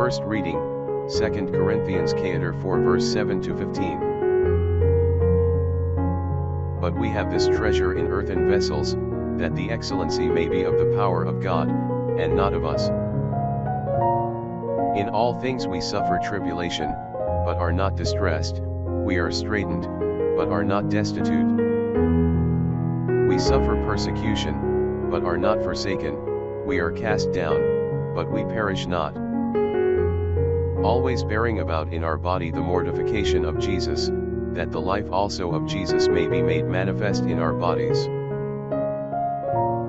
First reading, 2 Corinthians chapter 4 verse 7 to 15. But we have this treasure in earthen vessels, that the excellency may be of the power of God, and not of us. In all things we suffer tribulation, but are not distressed, we are straitened, but are not destitute. We suffer persecution, but are not forsaken, we are cast down, but we perish not. Always bearing about in our body the mortification of Jesus, that the life also of Jesus may be made manifest in our bodies.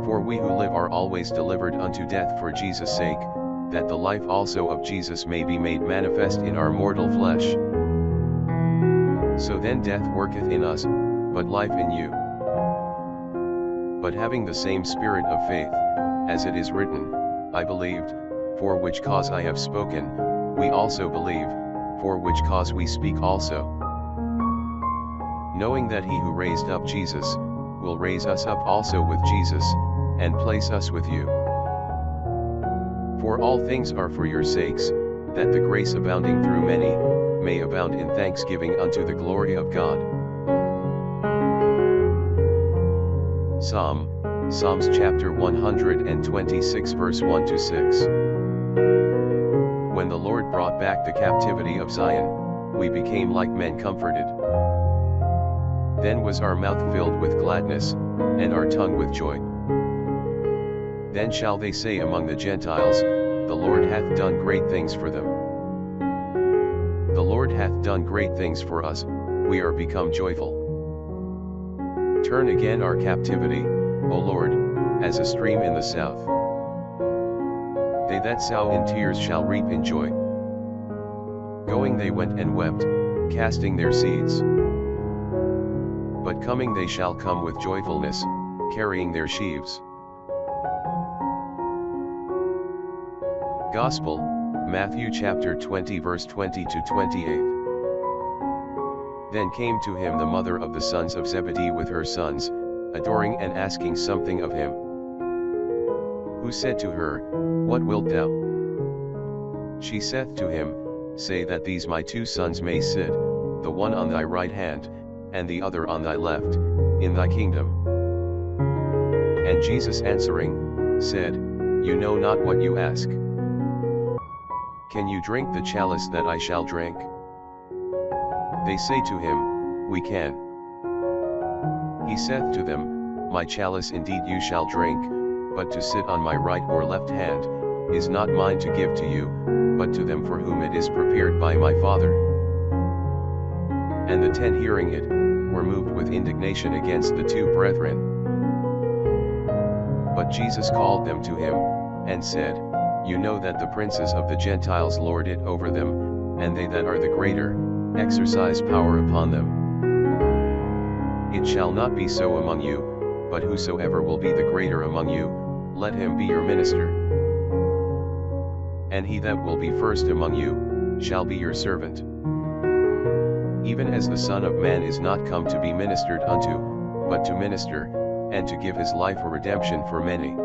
For we who live are always delivered unto death for Jesus' sake, that the life also of Jesus may be made manifest in our mortal flesh. So then death worketh in us, but life in you. But having the same spirit of faith, as it is written, I believed, for which cause I have spoken, we also believe, for which cause we speak also. Knowing that he who raised up Jesus, will raise us up also with Jesus, and place us with you. For all things are for your sakes, that the grace abounding through many, may abound in thanksgiving unto the glory of God. Psalms chapter 126 verse 1 to 6. When the Lord brought back the captivity of Zion, we became like men comforted. Then was our mouth filled with gladness, and our tongue with joy. Then shall they say among the Gentiles, the Lord hath done great things for them. The Lord hath done great things for us, we are become joyful. Turn again our captivity, O Lord, as a stream in the south. They that sow in tears shall reap in joy. Going they went and wept, casting their seeds. But coming they shall come with joyfulness, carrying their sheaves. Gospel, Matthew chapter 20 verse 20 to 28. Then came to him the mother of the sons of Zebedee with her sons, adoring and asking something of him. Who said to her, What wilt thou? She saith to him, Say that these my two sons may sit, the one on thy right hand, and the other on thy left, in thy kingdom. And Jesus answering, said, You know not what you ask. Can you drink the chalice that I shall drink? They say to him, We can. He saith to them, My chalice indeed you shall drink, but to sit on my right or left hand, is not mine to give to you, but to them for whom it is prepared by my Father. And the 10 hearing it, were moved with indignation against the two brethren. But Jesus called them to him, and said, You know that the princes of the Gentiles lord it over them, and they that are the greater, exercise power upon them. It shall not be so among you, but whosoever will be the greater among you, let him be your minister. And he that will be first among you, shall be your servant. Even as the Son of Man is not come to be ministered unto, but to minister, and to give his life a redemption for many.